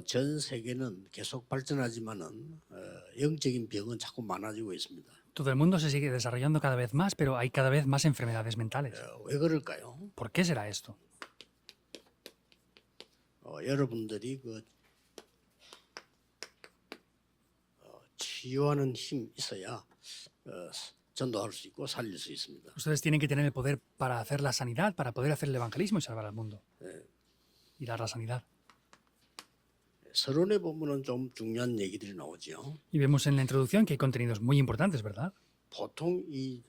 전 세계는 계속 발전하지만은 영적인 병은 자꾸 많아지고 있습니다. Todo el mundo se sigue desarrollando cada vez más, pero hay cada vez más enfermedades mentales. 왜 그럴까요? ¿Por qué será esto? 여러분들이 그 치유하는 힘 있어야 전도할 수 있고 살릴 수 있습니다. Ustedes tienen que tener el poder para hacer la sanidad, para poder hacer el evangelismo y salvar al mundo. Y dar la sanidad. 서론에 보면은 좀 중요한 얘기들이 나오죠. Y vemos en la introducción que hay contenidos muy importantes, ¿verdad? 보통 이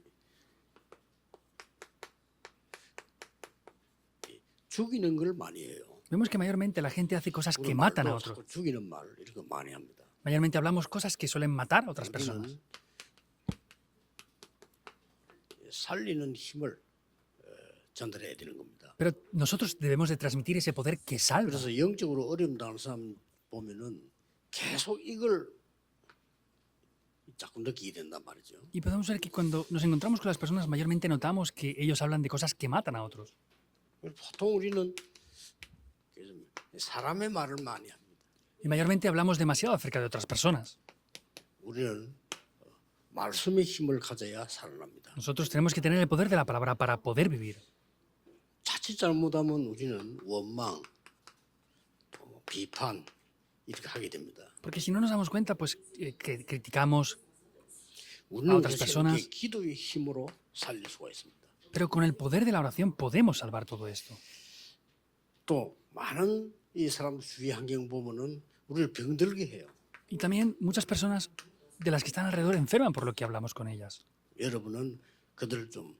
죽이는 걸 많이 해요. Vemos que mayormente la gente hace cosas que matan a 말도 otros. 자꾸 죽이는 말 이런 거 많이 합니다. Mayormente hablamos cosas que suelen matar a otras personas. 우리는 살리는 힘을 전달해야 되는 겁니다. Pero nosotros debemos de transmitir ese poder que salva. 그래서 영적으로 어려움 당하는 사람 보면은 계속 이걸 자꾸 느끼게 된단 말이죠. Y podemos ver que cuando nos encontramos con las personas, mayormente notamos que ellos hablan de cosas que matan a otros. 보통 우리는 사람의 말을 많이 합니다. Y mayormente hablamos demasiado acerca de otras personas. 우리는 말씀의 힘을 가져야 살아납니다. Nosotros tenemos que tener el poder de la palabra para poder vivir. 자칫 잘못하면 우리는 원망, 비판 이렇게 하게 됩니다. Porque si no nos damos cuenta, pues que criticamos, 우리는 a otras personas. 그것을 기도의 힘으로 살릴 수가 있습니다. pero con el poder de la oración podemos salvar todo esto. 또 많은 이 사람 주위 환경 보면은 우리를 병들게 해요. Y también muchas personas de las que están alrededor enferman por lo que hablamos con ellas. 여러분은 그들을 좀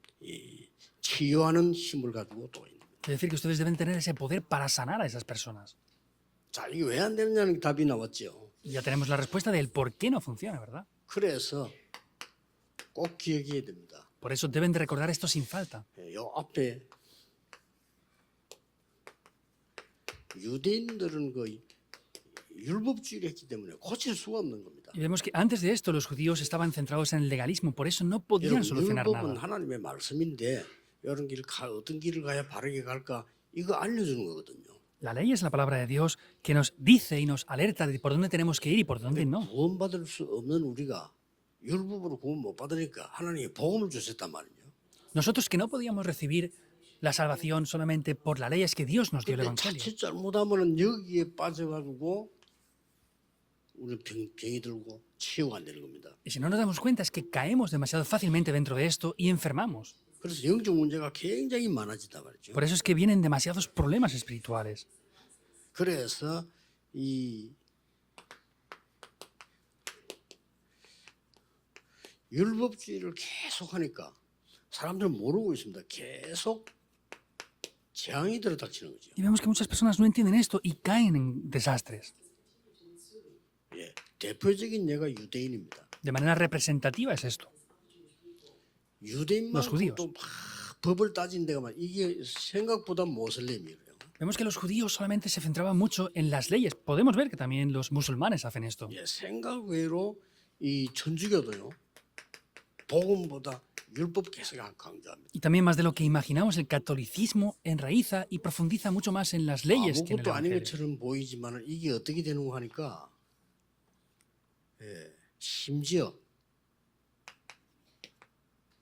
치유하는 힘을 가지고 또 있는. Es decir, que ustedes deben tener ese poder para sanar a esas personas. 자, 이게 왜 안 되느냐는 답이 나왔죠. Y ya tenemos la respuesta del por qué no funciona, ¿verdad? 그래서 꼭 기억해야 됩니다. Por eso deben de recordar esto sin falta. 요 앞에 유대인들은 그 율법주의를 했기 때문에 고칠 수가 없는 겁니다. Y vemos que antes de esto los judíos estaban centrados en el legalismo, por eso no podían 여러분, solucionar 율법은 nada. 하나님의 말씀인데 이런 어떤 길을 가야 바르게 갈까 이거 알려주는 거거든요. La ley es la palabra de Dios que nos dice y nos alerta de por dónde tenemos que ir y por dónde no. 구원받을 수 없는 우리가 율법으로 구원 못 받으니까 하나님이 복음을 주셨단 말이에요. Nosotros que no podíamos recibir la salvación solamente por la ley es que Dios nos dio el 근데 Evangelio. 자칫 잘못하면은 여기에 빠져가지고 우리 병이 들고 치유가 안 되는 겁니다. Y si no nos damos cuenta es que caemos demasiado fácilmente dentro de esto y enfermamos. 그래서 영적 문제가 굉장히 많아지단 말이죠. Por eso es que vienen demasiados problemas espirituales. 그래서 이 율법주의를 계속 하니까 사람들은 모르고 있습니다. 계속 재앙이 들어닥치는 거죠. Y vemos que muchas personas no entienden esto y caen en desastres. 예, 대표적인 예가 유대인입니다. De manera representativa es esto. Los 유대인만 judíos. 또 막 법을 따진 데가 막 이게 생각보다 모슬렘이에요. Vemos que los judíos solamente se centraban mucho en las leyes. Podemos ver que también los musulmanes hacen esto. 예, 생각 외로 이 천주교도요. 복음보다 율법 계속 강조합니다. Y también más de lo que imaginamos, el catolicismo enraiza y profundiza mucho más en las leyes que en el 아무것도 아닌 Evangelio. 것처럼 보이지만 이게 어떻게 되는가 하니까 심지어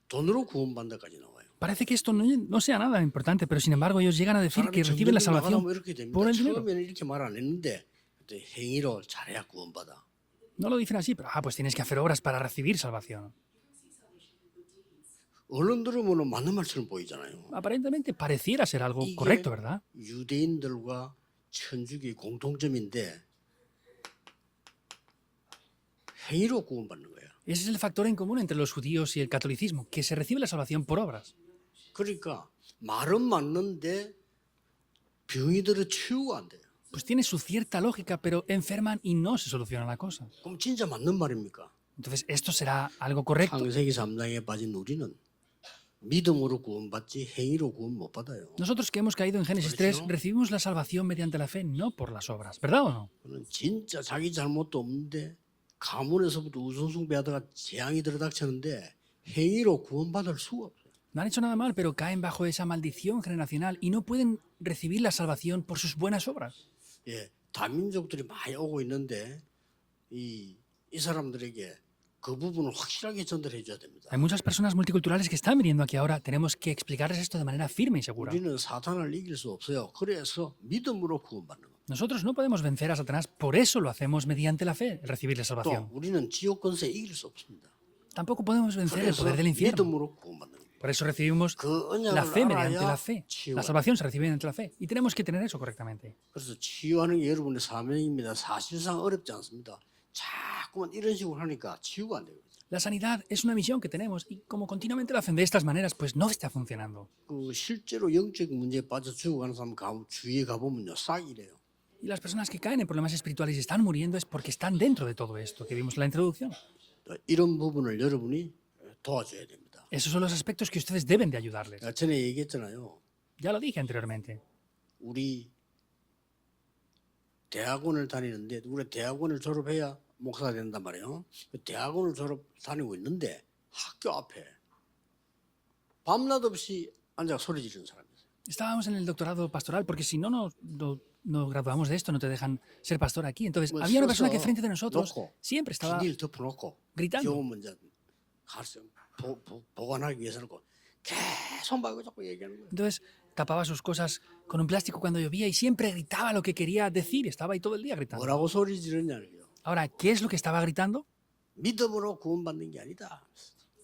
돈으로 구원받는다까지 나와요. Parece que esto no sea nada importante, pero sin embargo ellos llegan a decir que reciben la salvación 나가면 이렇게 됩니다. por el dinero. 처음에는 이렇게 말 안 했는데 행위로 잘해야 구원받아. No lo dicen así, pero pues tienes que hacer obras para recibir salvación. 언론 들으면 맞는 말처럼 보이잖아요. Aparentemente pareciera ser algo 이게 correcto, ¿verdad? 유대인들과 천주교의 공통점인데 행위로 구원받는 거야. Ese es el factor en común entre los judíos y el catolicismo, que se recibe la salvación por obras. 그러니까 말은 맞는데 병이 들어 치유가 안 돼요. Pues tiene su cierta lógica, pero enferman y no se soluciona la cosa. 그럼 진짜 맞는 말입니까? Entonces, ¿esto será algo correcto? 창세기 3장에 빠진 우리는 믿음으로 구원받지 행위로 구원 못 받아요. Nosotros que hemos caído en Génesis 3 recibimos la salvación mediante la fe, no por las obras, ¿verdad o no? 그는 진짜 자기 잘못도 없는데 가문에서부터 우상숭배하다가 재앙이 들어닥쳤는데 행위로 구원받을 수가 없어요. No han hecho nada mal, pero caen bajo esa maldición generacional y no pueden recibir la salvación por sus buenas obras. 예, 다민족들이 많이 오고 있는데 이 사람들에게 그 부분을 확실하게 전달해 줘야 됩니다. Hay muchas personas multiculturales que están viniendo aquí ahora. Tenemos que explicarles esto de manera firme y segura. 우리는 사탄을 이길 수 없어요. 그래서 믿음으로 구원받는 겁니다. Nosotros no podemos vencer a Satanás, por eso lo hacemos mediante la fe, recibir la 또 salvación. 우리는 지옥 권세 이길 수 없습니다. Tampoco podemos vencer el 그래서 poder del infierno. 믿음으로 구원받는 겁니다. Por eso recibimos 그 la fe 언약을 mediante la 알아야 fe. 치유가 La salvación se recibe mediante la fe. Y tenemos que tener eso correctamente. 그래서 치유하는 게 여러분의 사명입니다. 사실상 어렵지 않습니다. 자꾸만 이런 식으로 하니까 치유가 안 되거든요. La sanidad es una misión que tenemos y como continuamente lo hacen de estas maneras, pues no está funcionando. 그 실제로 영적 문제에 빠져 죽어가는 사람 주위에 가보면요 싹 이래요. Y las personas que caen en problemas espirituales y están muriendo es porque están dentro de todo esto que vimos en la introducción. 이런 부분을 여러분이 도와줘야 됩니다. Esos son los aspectos que ustedes deben de ayudarles. 전에 얘기했잖아요. Ya lo dije anteriormente. 우리 대학원을 다니는데 우리 대학원을 졸업해야 목사가 된단 말이에요. 그 대학원을 다니고 있는데 학교 앞에 밤낮 없이 앉아 소리 지르는 사람이 있어요. Estábamos en el doctorado pastoral porque si no nos graduamos de esto, no te dejan ser pastor aquí. Entonces, Pues había una eso, persona que frente de nosotros loco. siempre estaba 비닐 덮어놓고 gritando. 경험은 이제 보관하기 위해서는 계속 말고 자꾸 얘기하는 거예요. Entonces, tapaba sus cosas con un plástico cuando llovía y siempre gritaba lo que quería decir. Estaba ahí todo el día gritando. 뭐라고 소리 지르냐는 거예요. Ahora, ¿qué es lo que estaba gritando? 믿음으로 구원받는 게 아니다.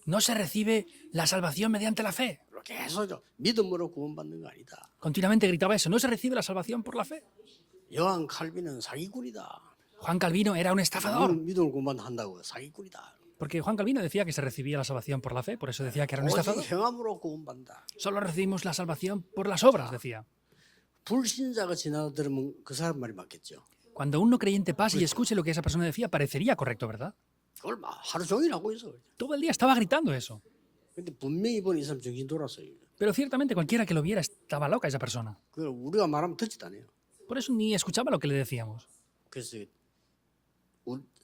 No se recibe la salvación mediante la fe. 계속 믿음으로 구원받는 거 아니다. Continuamente gritaba eso. No se recibe la salvación por la fe. 요한 칼빈은 사기꾼이다. Juan Calvino era un estafador. 믿음을 구원한다고 사기꾼이다. Porque Juan Calvino decía que se recibía la salvación por la fe. Por eso decía que era un 오직 estafador. 행함으로 구원받는다. Solo recibimos la salvación por las obras, decía. 불신자가 지나다 들으면 그 사람 말이 맞겠죠. Cuando un no creyente pase y escuche lo que esa persona decía, parecería correcto, ¿verdad? 그걸 막 하루 종일 하고 있어. Todo el día estaba gritando eso. 근데 분명히 본 이 사람 정신 돌았어요. Pero ciertamente cualquiera que lo viera estaba loca esa persona. 그걸 우리가 말하면 듣지도 않아요. Por eso ni escuchaba lo que le decíamos. 그래서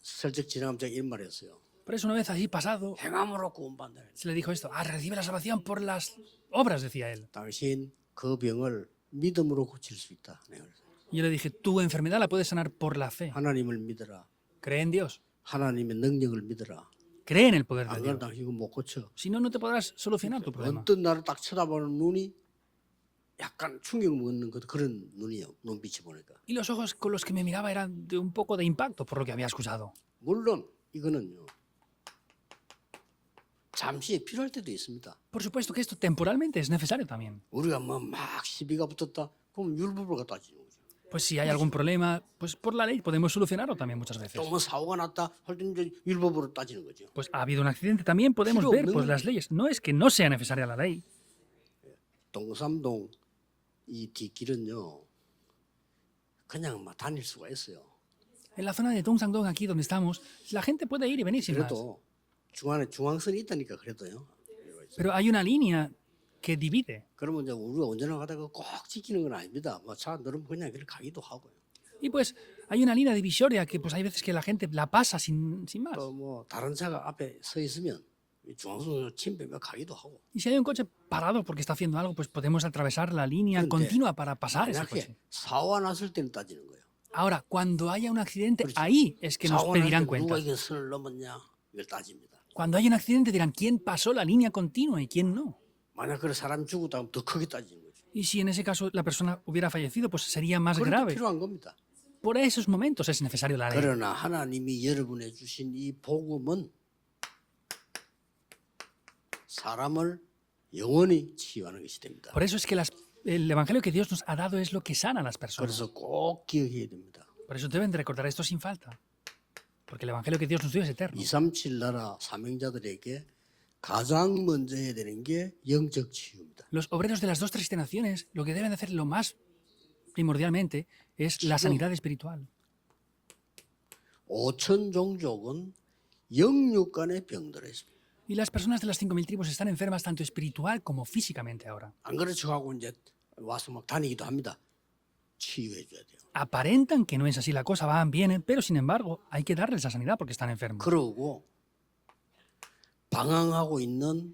슬쩍 지나가면 제가 이런 말이었어요. Por eso una vez así pasado, 행함으로 구원받는다. se le dijo esto. Recibe la salvación por las obras, decía él. 당신 그 병을 믿음으로 고칠 수 있다. 내가 그랬어요. Y yo le dije, tu enfermedad la puedes sanar por la fe. 하나님을 믿어라. Cree en Dios. 하나님의 능력을 믿어라. Cree en el poder de 안 Dios. 그러면 당신 이거 못 고쳐. Si no, no te podrás solucionar tu problema. 어떤 나를 딱 쳐다보는 눈이 약간 충격 먹는 그런 눈이에요. 눈빛이 보니까. Y los ojos con los que me miraba eran de un poco de impacto por lo que había escuchado. 물론 이거는요. 잠시 필요할 때도 있습니다. Por supuesto que esto temporalmente es necesario también. 우리가 뭐 막 시비가 붙었다. 그럼 율법을 갖다 주는 거죠. Pues si hay algún problema, pues por la ley podemos solucionarlo también muchas veces. 또 뭐 사고가 났다. 할 때는 이제 율법으로 따지는 거죠. Pues ha habido un accidente también, podemos Pero ver no- pues las leyes. No es que no sea necesaria la ley. 동삼동 이 뒷길은요. 그냥 막 다닐 수가 있어요. En la zona de Tongsangdong, aquí donde estamos, la gente puede ir y venir sin más. 그래도 중간에 중앙선이 있다니까 그래도요. Pero hay una línea que divide. 그러면 이제 우리가 운전을 가다가 꼭 지키는 건 아닙니다. 뭐 차 늘으면 그냥 길 가기도 하고요. Y pues hay una línea divisoria que pues hay veces que la gente la pasa sin más. 또 뭐 다른 차가 앞에 서 있으면 이 중앙선 침범해 가기도 하고. Y si hay un coche parado porque está haciendo algo, pues podemos atravesar la línea Kronte, continua para pasar ese 만약에 coche. 사고가 났을 때는 따지는 거예요. Ahora, cuando haya un accidente, 그렇지. ahí es que nos 사고가 날 pedirán 때 누가 cuentas. 이게 선을 넘었냐 이걸 따집니다. Cuando haya un accidente dirán quién pasó la línea continua y quién no. 만약 그 사람이 죽었다면 더 크게 따지는 거죠. Y si en ese caso la persona hubiera fallecido, pues sería más 그럴 때 grave. 필요한 겁니다. Por esos momentos es necesario la ley. 그러나 하나님이 여러분에 주신 이 복음은 사람을 영원히 치유하는 것이 됩니다. Por eso es que el evangelio que Dios nos ha dado es lo que sana a las personas. 그래서 꼭 기억해야 됩니다. Por eso deben de recordar esto sin falta. Porque el evangelio que Dios nos dio es eterno. 237 나라 사명자들에게 가장 먼저 해야 되는 게 영적 치유입니다. Los obreros de las 2-3 naciones lo que deben de hacer lo más primordialmente es la sanidad espiritual. 5천 종족은 영육간의 병들어 있습니다. Y las personas de las 5.000 tribus están enfermas tanto espiritual como físicamente ahora. 안 그런 척하고 이제 와서 막 다니기도 합니다. 치유해 줘야 돼요. Aparentan que no es así la cosa, van, vienen, pero sin embargo hay que darles la sanidad porque están enfermos. 그러고 방황하고 있는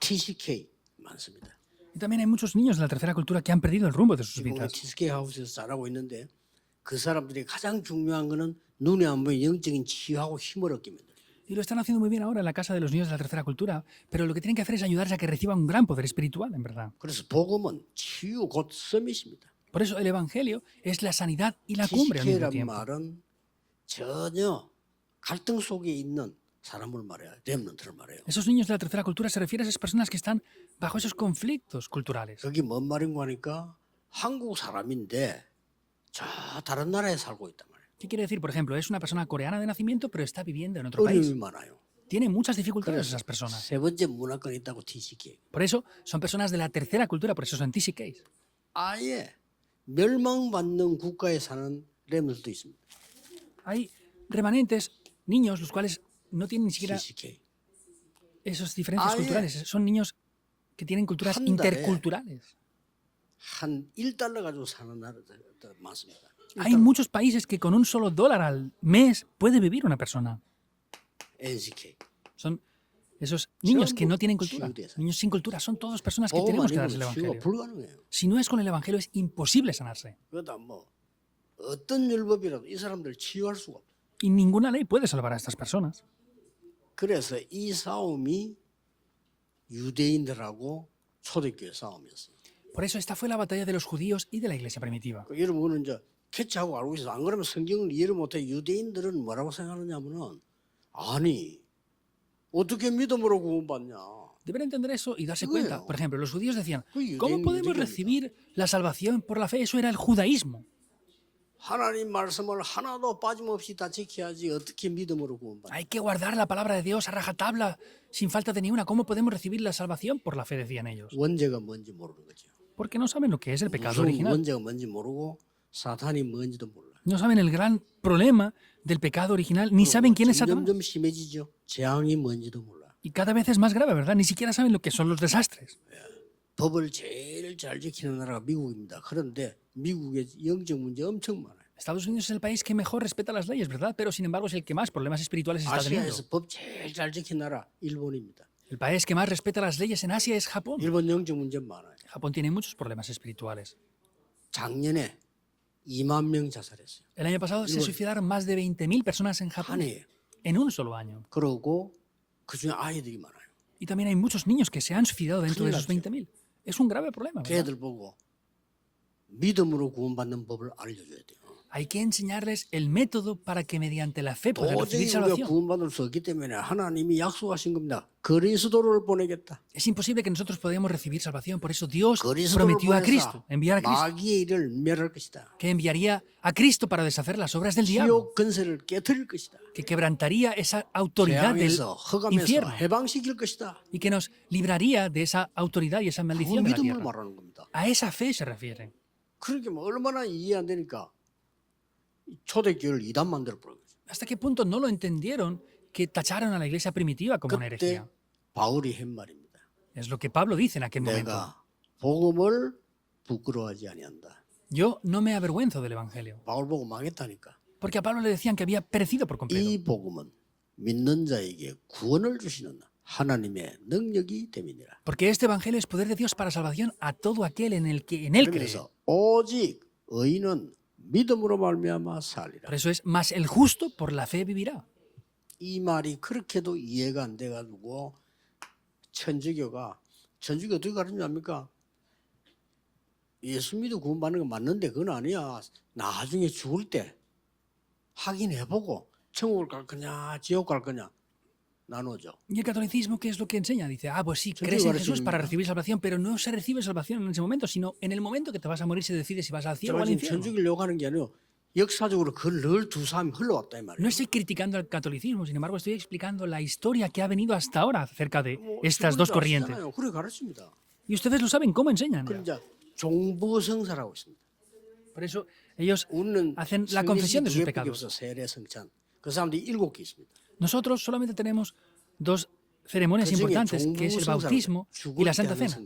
TCK 많습니다. Y también hay muchos niños de la tercera cultura que han perdido el rumbo de sus 지금 우리 vidas. TCK 하우스에서 자라고 있는데 그 사람들이 가장 중요한 거는 눈에 안 보이는 영적인 치유하고 힘을 얻게 만들어요. Y lo están haciendo muy bien ahora en la casa de los niños de la tercera cultura, pero lo que tienen que hacer es ayudarles a que reciban un gran poder espiritual, en verdad. 그래서 복음은 치유 곧 서밋입니다. Por eso el Evangelio es la sanidad y la cumbre al mismo TCK란 tiempo. 말은 전혀 갈등 속에 있는 사람을 말해요. 렘넌트를 말해요. Esos niños de la tercera cultura se refiere a esas personas que están bajo esos conflictos culturales. 그게 뭔 말인가 하니까 한국 사람인데 저 다른 나라에 살고 있단 말이에요. ¿Qué quiere decir? Por ejemplo, es una persona coreana de nacimiento, pero está viviendo en otro país. 어려움이 많아요. Tiene muchas dificultades 그래서 esas personas. 세 번째 문화권이 있다고 TCK. Por eso son personas de la tercera cultura, por eso son TCKs. 아예 멸망받는 국가에 사는 렘넌트도 있습니다. Hay remanentes, niños, los cuales no tienen ni siquiera TCK. esas diferencias Ah, culturales. Son niños que tienen culturas 한 달에 interculturales. 한 1달러 가지고 사는 나라도 많습니다. Hay muchos países que con un solo dólar al mes puede vivir una persona. NCK. Son esos niños que 전부 no tienen cultura, 치유돼서. niños sin cultura. Son todas personas que 복음 tenemos que darles el 아니면 치유가 Evangelio. 불가능해요. Si no es con el Evangelio, es imposible sanarse. 그러다 뭐 어떤 율법이라도 이 사람들 치유할 수가 없어요. Y ninguna ley puede salvar a estas personas. 그래서 이 싸움이 유대인들하고 초대교회 싸움이었어요. Por eso esta fue la batalla de los judíos y de la iglesia primitiva. 여러분은 이제 캐치하고 알고 있어서 안 그러면 성경을 이해를 못해. 유대인들은 뭐라고 생각하느냐면은 아니 어떻게 믿음으로 구원받냐. Deben entender eso y darse Bueno. cuenta. Por ejemplo, los judíos decían, Pues ¿cómo judíos podemos dirían, recibir la salvación por la fe? Eso era el judaísmo. 하나님 말씀을 하나도 빠짐없이 다 지켜야지 어떻게 믿음으로 구원받냐. Hay que guardar la palabra de Dios a rajatabla, sin falta de ni una. ¿Cómo podemos recibir la salvación por la fe? Decían ellos. 원죄가 뭔지 모르는 거죠. Porque no saben lo que es el pecado 무슨 original. 원죄가 뭔지 모르고 사탄이 뭔지도 몰라. No saben el gran problema del pecado original, ni saben quién es Satanás. 점점 심해지죠. 재앙이 뭔지도 몰라. Y cada vez es más grave, ¿verdad? Ni siquiera saben lo que son los desastres. 법을 제일 잘 지키는 나라가 미국입니다. 그런데 미국의 영적 문제 엄청 많아요. Estados Unidos es el país que mejor respeta las leyes, ¿verdad? Pero sin embargo es el que más problemas espirituales está teniendo. 아시아에서 법 제일 잘 지킨 나라 일본입니다. El país que más respeta las leyes en Asia es Japón. 일본 영적 문제 많아요. Japón tiene muchos problemas espirituales. 작년에 2만 명 자살했어요. El año pasado se suicidaron más de 20.000 personas en 한 Japón 해에. en un solo año. 그러고 그중에 아이들이 많아요. Y también hay muchos niños que se han suicidado dentro de 큰일 esos 났죠. 20.000. Es un grave problema, ¿verdad? 걔들 보고 믿음으로 구원받는 법을 알려줘야 돼요. Hay que enseñarles el método para que mediante la fe puedan 도저히 recibir 우리가 salvación. 구원받을 수 없기 때문에 하나님이 약속하신 겁니다. 그리스도를 보내겠다. Es imposible que nosotros podamos recibir salvación, por eso Dios 그리스도를 prometió a 보내서 Cristo, enviar a Cristo, 마귀의 일을 멸할 것이다. que enviaría a Cristo para deshacer las obras del diablo, 지옥 근세를 깨뜨릴 것이다. que quebrantaría esa autoridad del 재앙에서 허감에서 infierno 해방시킬 것이다. y que nos libraría de esa autoridad y esa 그 maldición de la 믿음을 tierra. 말하는 겁니다. A esa fe se refieren. 그렇게 뭐 얼마나 이해 안 되니까 초대교회를 이단 만들어 버린 거죠. ¿Hasta qué punto no lo entendieron que tacharon a la iglesia primitiva como una 그때 herejía? 바울이 한 말입니다. Es lo que Pablo dice en aquel momento. 내가 복음을 부끄러워하지 아니한다. Yo no me avergüenzo del Evangelio. 바울 보고 망했다니까. Porque a Pablo le decían que había perecido por completo. 이 복음은 믿는 자에게 구원을 주시는 하나님의 능력이 됨이니라. Porque este Evangelio es poder de Dios para salvación a todo aquel en el que en él cree. 그래서 오직 의인은 믿음으로 말미암아 살리라. Por eso es, más el justo por la fe vivirá. 이 말이 그렇게도 이해가 안 돼가지고 천주교 어떻게 가르치냐합니까? 예수 믿어 구원받는 건 맞는데 그건 아니야. 나중에 죽을 때 확인해보고 천국을 갈 거냐 지옥 갈 거냐 나누죠. ¿Y el catolicismo qué es lo que enseña? Dice, pues sí, crees en Jesús para recibir salvación, pero no se recibe salvación en ese momento, sino en el momento que te vas a morir se decide si vas al cielo o 제가 al 지금 infierno. 천주교를 욕하는 게 아니고 역사적으로 그걸 늘 두 사람이 흘러왔다 이 말이에요. No estoy criticando al catolicismo, sin embargo estoy explicando la historia que ha venido hasta ahora acerca de estas dos corrientes. 그래 가르칩니다. Y ustedes lo saben cómo enseñan. 그럼 이제 종부성사라고 있습니다. Por eso ellos 우리는 hacen la confesión de sus 성례시 두 개밖에 pecados. 없어. 세례 성찬. 그 사람들이 7개 있습니다. Nosotros solamente tenemos dos ceremonias 그중에 importantes, que es el bautismo y la Santa Cena.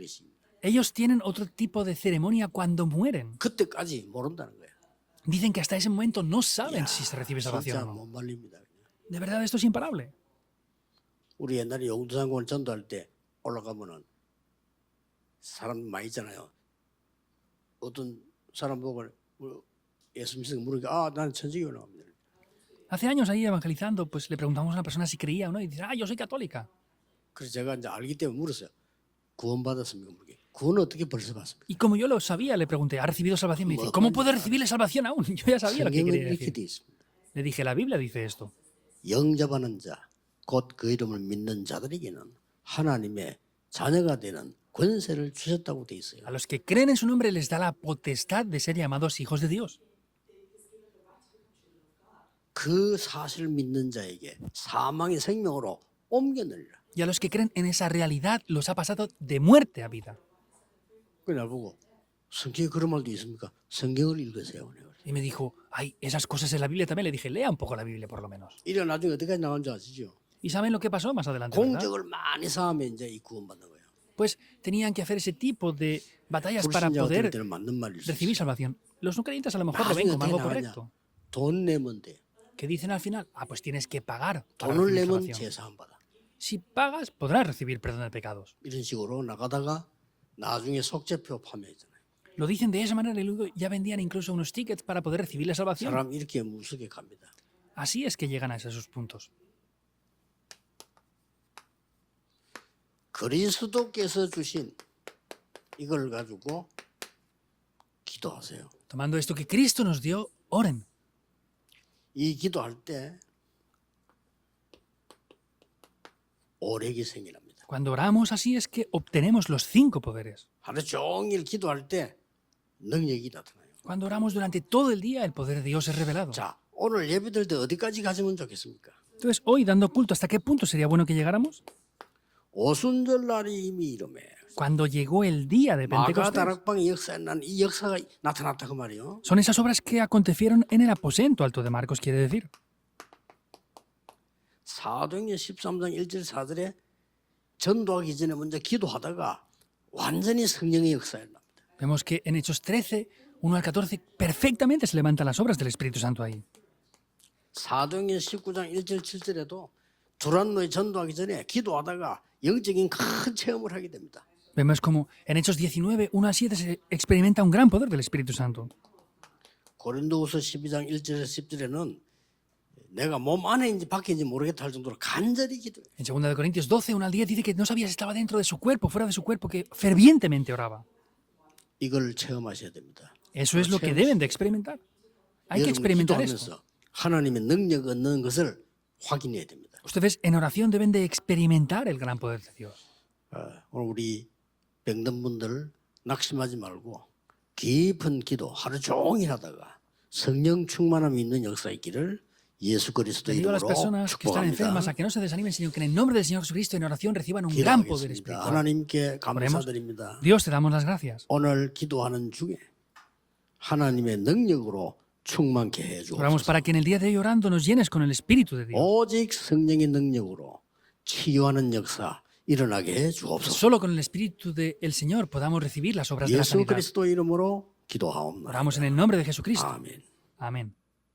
Ellos tienen otro tipo de ceremonia cuando mueren. 그때까지 모른다는 거예요. Dicen que hasta ese momento no saben si se recibe 진짜 salvación o 못 no. 말립니다. De verdad, esto es imparable. 우리 옛날에 용두상공을 전도할 때 올라가면은 사람 많이 있잖아요. 어떤 사람 보고 예수 믿으니까 물으니까 나는 천주교 나옵니다. Hace años ahí evangelizando, pues le preguntamos a una persona si creía o no y dice, yo soy católica. 그래서 제가 이제 알기 때문에 물었어요. 구원 받았습니까? 물게. 구원 어떻게 벌써 받습니까? Y como yo lo sabía, le pregunté, ¿ha recibido salvación? Me dice, ¿cómo puede recibirle salvación aún? Yo ya sabía lo que 성경은 quería 이렇게 decir. 돼 있습니다. Le dije, la Biblia dice esto. 영접하는 자, 곧 그 이름을 믿는 자들에게는 하나님의 자녀가 되는 권세를 주셨다고 돼 있어요. A los que creen en su nombre les da la potestad de ser llamados hijos de Dios. 그 사실을 믿는 자에게 사망의 생명으로 옮겨내리라. Y a los que creen en esa realidad los ha pasado de muerte a vida. 그날 보고 성경에 그런 말도 있습니까? 성경을 읽으세요. Y me dijo, hay esas cosas en la Biblia también. Le dije, lea un poco la Biblia por lo menos. 이래 나중에 어디까지 나온지 아시죠? ¿Y saben lo que pasó más adelante? ¿Verdad? 공적을 많이 쌓으면 이제 이 구원받는 거예요. Pues tenían que hacer ese tipo de batallas para 불신자가 될 poder 때는 맞는 말일 수 recibir 있어요. salvación. Los no creyentes a lo mejor lo ven 나중에 como 어떻게 algo 나가냐? correcto. 돈 내면 돼. Que dicen al final, pues tienes que pagar para 돈을 recibir 내면 salvación. 제사함 받아. Si pagas, podrás recibir perdón de pecados. 이런 식으로 나가다가 나중에 속죄표 판매했잖아요. Lo dicen de esa manera y luego ya vendían incluso unos tickets para poder recibir la salvación. 사람 이렇게 무섭게 갑니다. Así es que llegan a esos puntos. 그리스도께서 주신 이걸 가지고 기도하세요. Tomando esto que Cristo nos dio, oren. 이 기도할 때 오력이 생기랍니다. Cuando oramos así es que obtenemos los 5 poderes. 하루 종일 기도할 때 능력이 나타나요. Cuando oramos durante todo el día, el poder de Dios es revelado. 자, 오늘 예배드릴 때 어디까지 가시면 좋겠습니까? Entonces, hoy dando culto, ¿hasta qué punto sería bueno que llegáramos? 오순절 날이 이미 이름에 Cuando llegó el día de Pentecostés. 마가다락방의 역사에 난 이 역사가 나타났다 그 말이에요. Son esas obras que acontecieron en el aposento alto de Marcos, quiere decir. 사도행전 13장 1절 4절에 전도하기 전에 먼저 기도하다가 완전히 성령의 역사에 납니다. Vemos que en Hechos 13, 1 al 14, perfectamente se levantan las obras del Espíritu Santo ahí. 사도행전 19장 1절 7절에도 두란노에 전도하기 전에 기도하다가 영적인 큰 체험을 하게 됩니다. Vemos como en Hechos 19, 1 al 7 se experimenta un gran poder del Espíritu Santo. 고린도후서 12장 1절에서 10절에는 내가 몸 안에인지 밖에인지 모르겠다 할 정도로 간절히 기도해요. En 2 de Corintios 12, 1 al 10 dice que no sabía si estaba dentro de su cuerpo, fuera de su cuerpo, que fervientemente oraba. 이걸 체험하셔야 됩니다. Eso es lo que deben de experimentar. Hay que 여러분 experimentar esto. 기도하면서 하나님의 능력 얻는 것을 확인해야 됩니다. Ustedes en oración deben de experimentar el gran poder de Dios. 오늘 우리 병든 분들 낙심하지 말고 깊은 기도 하루 종일 하다가 성령 충만함이 있는 역사 있기를 예수 그리스도 Le digo a las 이름으로 personas que están enfermas a 축복합니다. que no se desanimen, sino que en el nombre del Señor Jesucristo en oración reciban un gran poder 기도하겠습니다. espiritual. 하나님께 감사드립니다. Dios, te damos las gracias. 오늘 기도하는 중에 하나님의 능력으로 충만케 해 Oramos 주옵소서. para que en el día de hoy orando nos llenes con el Espíritu de Dios. 오직 성령의 능력으로 치유하는 역사 일어나게 해 주옵소서. Solo con el Espíritu del Señor podamos recibir las obras de la 예수 sanidad. 그리스도 이름으로 기도하옵나이다. Oramos en el nombre de Jesucristo. 아멘. Amén.